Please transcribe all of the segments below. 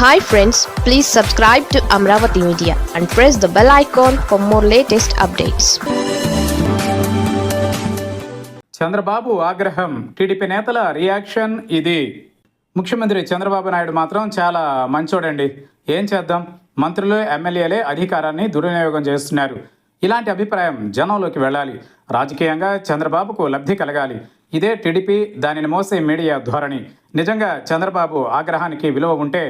Hi friends, please subscribe to Amravati Media and press the bell icon for more latest updates. Chandrababu ఆగ్రహం, TDP నేతల reaction ఇది. ముఖ్యమంత్రి చంద్రబాబు నాయుడు మాత్రం చాలా మంచోడండి. ఏం చేద్దాం, మంత్రులు ఎమ్మెల్యేలే అధికారాన్ని దుర్వినియోగం చేస్తున్నారు. ఇలాంటి అభిప్రాయం జనంలోకి వెళ్ళాలి. రాజకీయంగా చంద్రబాబుకు లబ్ధి కలగాలి. ఇదే టీడీపీ, దానిని మోసే మీడియా ధోరణి. నిజంగా చంద్రబాబు ఆగ్రహానికి విలువ ఉంటే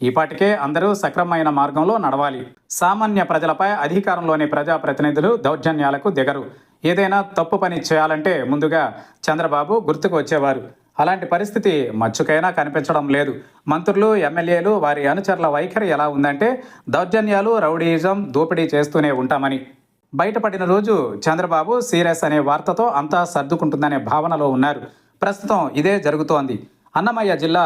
ఈపాటికే అందరూ సక్రమమైన మార్గంలో నడవాలి. సామాన్య ప్రజలపై అధికారంలోని ప్రజాప్రతినిధులు దౌర్జన్యాలకు దిగరు. ఏదైనా తప్పు పని చేయాలంటే ముందుగా చంద్రబాబు గుర్తుకు వచ్చేవారు. అలాంటి పరిస్థితి మచ్చుకైనా కనిపించడం లేదు. మంత్రులు, ఎమ్మెల్యేలు, వారి అనుచరుల వైఖరి ఎలా ఉందంటే దౌర్జన్యాలు, రౌడీయిజం, దోపిడీ చేస్తూనే ఉంటామని. బయటపడిన రోజు చంద్రబాబు సీరియస్ అనే వార్తతో అంతా సర్దుకుంటుందనే భావనలో ఉన్నారు. ప్రస్తుతం ఇదే జరుగుతోంది. అన్నమయ్య జిల్లా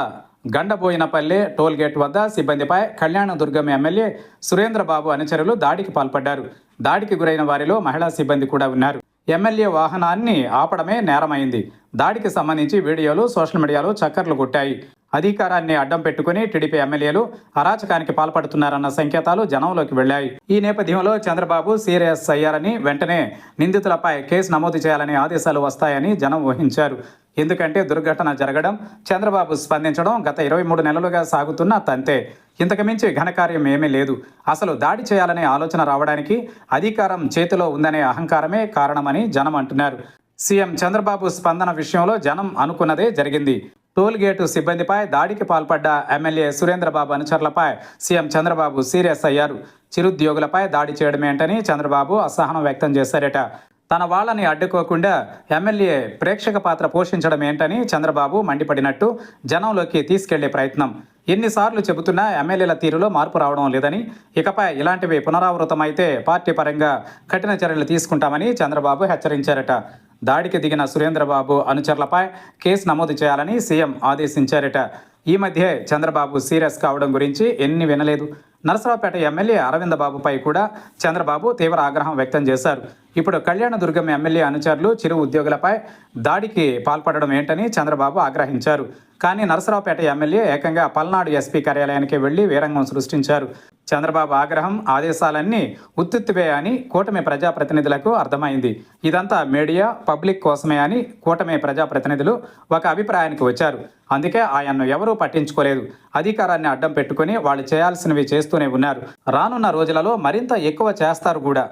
గండబోయినపల్లె టోల్గేట్ వద్ద సిబ్బందిపై కళ్యాణదుర్గం ఎమ్మెల్యే సురేంద్రబాబు అనుచరులు దాడికి పాల్పడ్డారు. దాడికి గురైన వారిలో మహిళా సిబ్బంది కూడా ఉన్నారు. ఎమ్మెల్యే వాహనాన్ని ఆపడమే నేరమైంది. దాడికి సంబంధించి వీడియోలు సోషల్ మీడియాలో చక్కర్లు కొట్టాయి. అధికారాన్ని అడ్డం పెట్టుకుని టీడీపీ ఎమ్మెల్యేలు అరాచకానికి పాల్పడుతున్నారన్న సంకేతాలు జనంలోకి వెళ్లాయి. ఈ నేపథ్యంలో చంద్రబాబు సీరియస్ అయ్యారని, వెంటనే నిందితులపై కేసు నమోదు చేయాలని ఆదేశాలు వస్తాయని జనం ఊహించారు. ఎందుకంటే దుర్ఘటన జరగడం, చంద్రబాబు స్పందించడం గత 23 నెలలుగా సాగుతున్న తంతే. ఇంతకుమించి ఘనకార్యం ఏమీ లేదు. అసలు దాడి చేయాలనే ఆలోచన రావడానికి అధికారం చేతిలో ఉందనే అహంకారమే కారణమని జనం అంటున్నారు. సీఎం చంద్రబాబు స్పందన విషయంలో జనం అనుకున్నదే జరిగింది. టోల్గేటు సిబ్బందిపై దాడికి పాల్పడ్డ ఎమ్మెల్యే సురేంద్రబాబు అనుచరులపై సీఎం చంద్రబాబు సీరియస్ అయ్యారు. చిరుద్యోగులపై దాడి చేయడమేంటని చంద్రబాబు అసహనం వ్యక్తం చేశారట. తన వాళ్ళని అడ్డుకోకుండా ఎమ్మెల్యే ప్రేక్షక పాత్ర పోషించడం ఏంటని చంద్రబాబు మండిపడినట్టు జనంలోకి తీసుకెళ్లే ప్రయత్నం. ఎన్నిసార్లు చెబుతున్నా ఎమ్మెల్యేల తీరులో మార్పు రావడం లేదని, ఇకపై ఇలాంటివి పునరావృతమైతే పార్టీ పరంగా కఠిన చర్యలు తీసుకుంటామని చంద్రబాబు హెచ్చరించారట. దాడికి దిగిన సురేంద్రబాబు అనుచరులపై కేసు నమోదు చేయాలని సీఎం ఆదేశించారట. ఈ మధ్యే చంద్రబాబు సీరియస్ కావడం గురించి ఎన్ని వినలేదు. నరసరావుపేట ఎమ్మెల్యే అరవింద్ బాబుపై కూడా చంద్రబాబు తీవ్ర ఆగ్రహం వ్యక్తం చేశారు. ఇప్పుడు కళ్యాణదుర్గం ఎమ్మెల్యే అనుచరులు, చిరు ఉద్యోగులపై దాడికి పాల్పడడం ఏంటని చంద్రబాబు ఆగ్రహించారు. కానీ నరసరావుపేట ఎమ్మెల్యే ఏకంగా పల్నాడు ఎస్పీ కార్యాలయానికి వెళ్లి వీరంగం సృష్టించారు. చంద్రబాబు ఆగ్రహం, ఆదేశాలన్నీ ఉత్తుత్తివే అని కూటమి ప్రజాప్రతినిధులకు అర్థమైంది. ఇదంతా మీడియా, పబ్లిక్ కోసమే అని కూటమి ప్రజాప్రతినిధులు ఒక అభిప్రాయానికి వచ్చారు. అందుకే ఆయన్ను ఎవరూ పట్టించుకోలేదు. అధికారాన్ని అడ్డం పెట్టుకుని వాళ్ళు చేయాల్సినవి చేస్తూనే ఉన్నారు. రానున్న రోజులలో మరింత ఎక్కువ చేస్తారు కూడా.